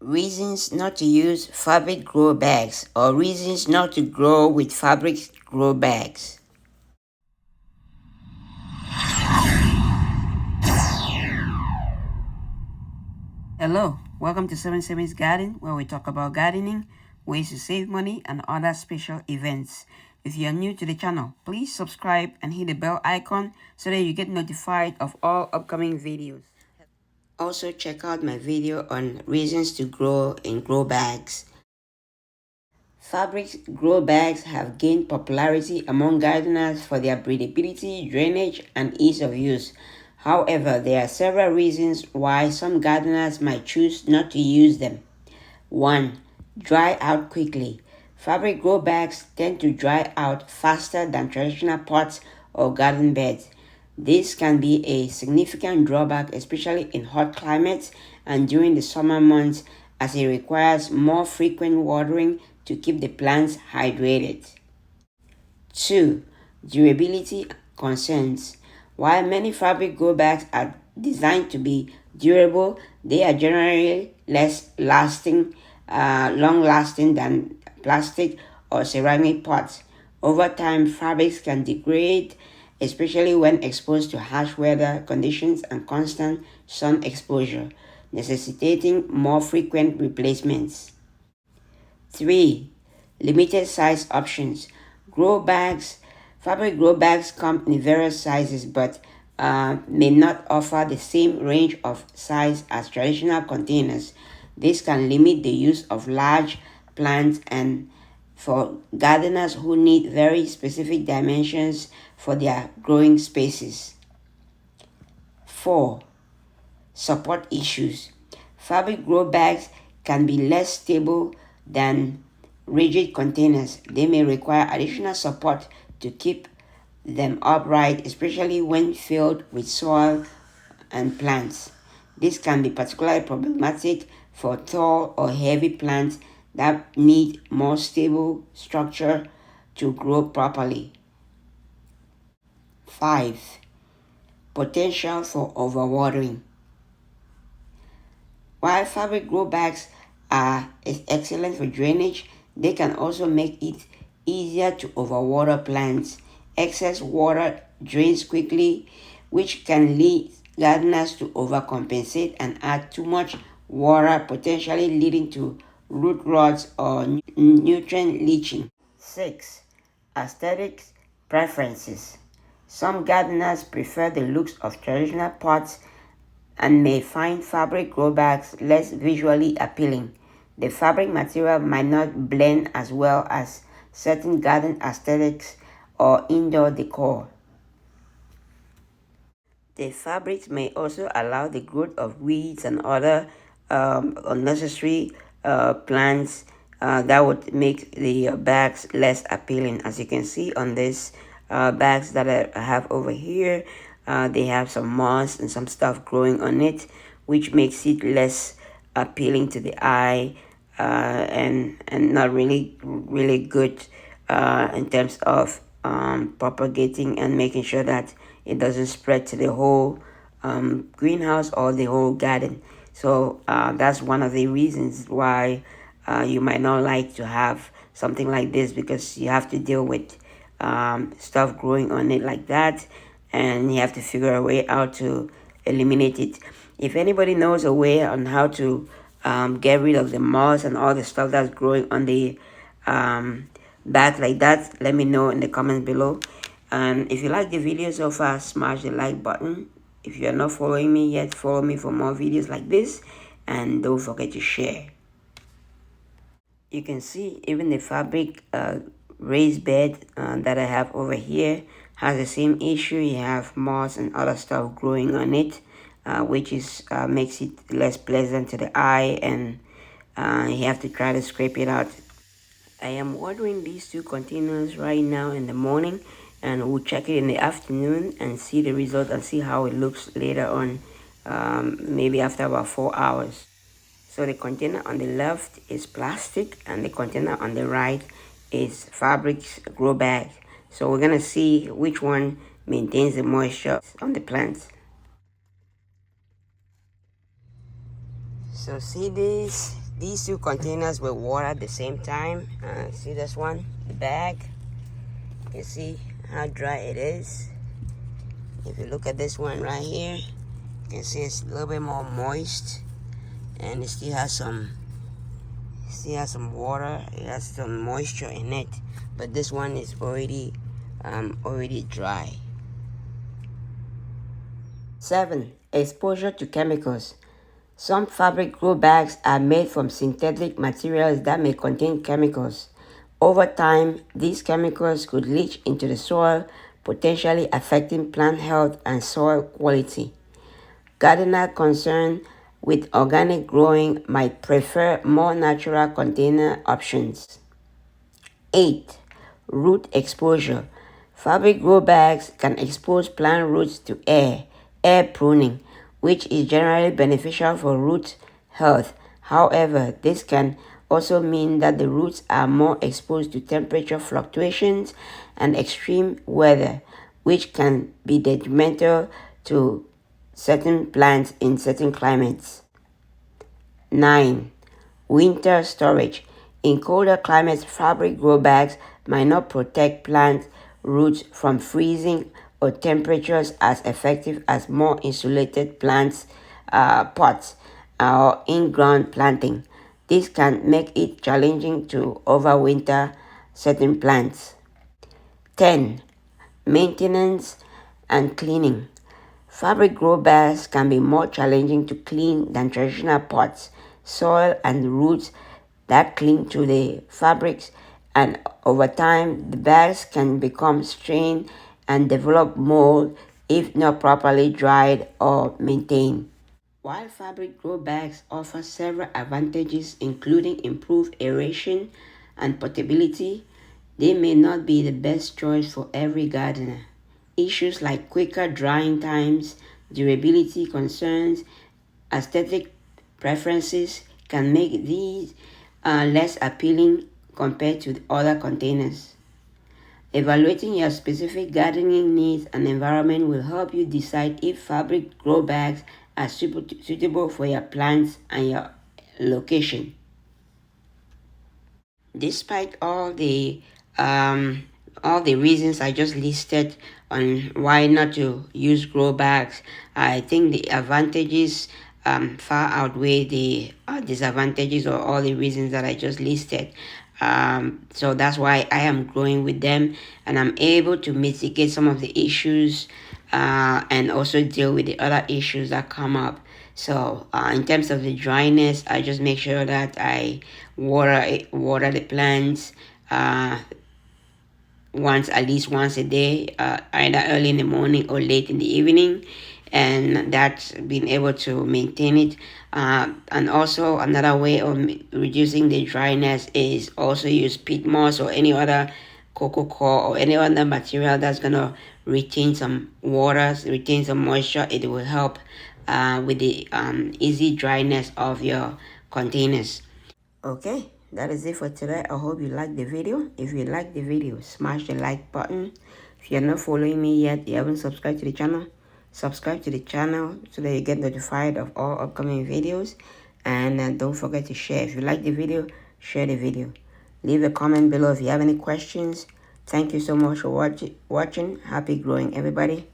Reasons not to use fabric grow bags, or reasons not to grow with fabric grow bags. Hello, welcome to 77's Garden, where we talk about gardening, ways to save money, and other special events. If you are new to the channel, please subscribe and hit the bell icon so that you get notified of all upcoming videos. Also, check out my video on reasons to grow in grow bags. Fabric grow bags have gained popularity among gardeners for their breathability, drainage, and ease of use. However, there are several reasons why some gardeners might choose not to use them. 1. Dry out quickly. Fabric grow bags tend to dry out faster than traditional pots or garden beds. This can be a significant drawback, especially in hot climates and during the summer months, as it requires more frequent watering to keep the plants hydrated. 2. Durability concerns. While many fabric grow bags are designed to be durable, they are generally long-lasting than plastic or ceramic pots. Over time, fabrics can degrade, especially when exposed to harsh weather conditions and constant sun exposure, necessitating more frequent replacements. 3. Limited size options. Fabric grow bags come in various sizes but may not offer the same range of size as traditional containers. This can limit the use of large plants and for gardeners who need very specific dimensions for their growing spaces. 4. Support issues. Fabric grow bags can be less stable than rigid containers. They may require additional support to keep them upright, especially when filled with soil and plants. This can be particularly problematic for tall or heavy plants that need more stable structure to grow properly. 5. Potential for overwatering. While fabric grow bags are excellent for drainage, they can also make it easier to overwater plants. Excess water drains quickly, which can lead gardeners to overcompensate and add too much water, potentially leading to root rots or nutrient leaching. 6. Aesthetics preferences. Some gardeners prefer the looks of traditional pots and may find fabric grow bags less visually appealing. The fabric material might not blend as well as certain garden aesthetics or indoor decor. The fabrics may also allow the growth of weeds and other unnecessary plants that would make the bags less appealing. As you can see on this bags that I have over here, they have some moss and some stuff growing on it, which makes it less appealing to the eye and not really good in terms of propagating and making sure that it doesn't spread to the whole greenhouse or the whole garden. So that's one of the reasons why you might not like to have something like this, because you have to deal with stuff growing on it like that, and you have to figure a way out to eliminate it. If anybody knows a way on how to get rid of the moss and all the stuff that's growing on the back like that, let me know in the comments below. And if you like the video so far, smash the like button. If you are not following me yet, follow me for more videos like this, and don't forget to share. You can see even the fabric raised bed that I have over here has the same issue. You have moss and other stuff growing on it, which is makes it less pleasant to the eye, and you have to try to scrape it out. I am watering these 2 containers right now in the morning, and we'll check it in the afternoon and see the result and see how it looks later on, maybe after about 4 hours. So the container on the left is plastic and the container on the right is fabric grow bag. So we're gonna see which one maintains the moisture on the plants. So see this, these two containers will water at the same time. See this one, the bag. You see how dry it is. If you look at this one right here, you can see it's a little bit more moist, and it still has some water. It has some moisture in it, but this one is already dry. 7. Exposure to chemicals. Some fabric grow bags are made from synthetic materials that may contain chemicals. Over time, these chemicals could leach into the soil, potentially affecting plant health and soil quality. Gardeners concerned with organic growing might prefer more natural container options. 8. Root exposure. Fabric grow bags can expose plant roots to air pruning, which is generally beneficial for root health. However, this can also mean that the roots are more exposed to temperature fluctuations and extreme weather, which can be detrimental to certain plants in certain climates. 9. Winter storage. In colder climates, fabric grow bags might not protect plant roots from freezing or temperatures as effective as more insulated pots or in-ground planting. This can make it challenging to overwinter certain plants. 10. Maintenance and cleaning. Fabric grow bags can be more challenging to clean than traditional pots. Soil and roots that cling to the fabrics, and over time the bags can become strained and develop mold if not properly dried or maintained. While fabric grow bags offer several advantages including improved aeration and portability, they may not be the best choice for every gardener. Issues like quicker drying times, durability concerns, aesthetic preferences can make these less appealing compared to other containers. Evaluating your specific gardening needs and environment will help you decide if fabric grow bags are suitable for your plants and your location. Despite all the reasons I just listed on why not to use grow bags, I think the advantages far outweigh the disadvantages or all the reasons that I just listed. So that's why I am growing with them, and I'm able to mitigate some of the issues and also deal with the other issues that come up. So in terms of the dryness, I just make sure that I water the plants at least once a day, either early in the morning or late in the evening, and that's been able to maintain it. And also another way of reducing the dryness is also use peat moss or any other cocoa coir or any other material that's gonna retain some water, retain some moisture. It will help with the easy dryness of your containers. Okay, that is it for today. I hope you liked the video. If you liked the video, smash the like button. If you're not following me yet, you haven't subscribed to the channel, subscribe to the channel so that you get notified of all upcoming videos. And don't forget to share. If you like the video, share the video. Leave a comment below if you have any questions. Thank you so much for watching. Happy growing, everybody.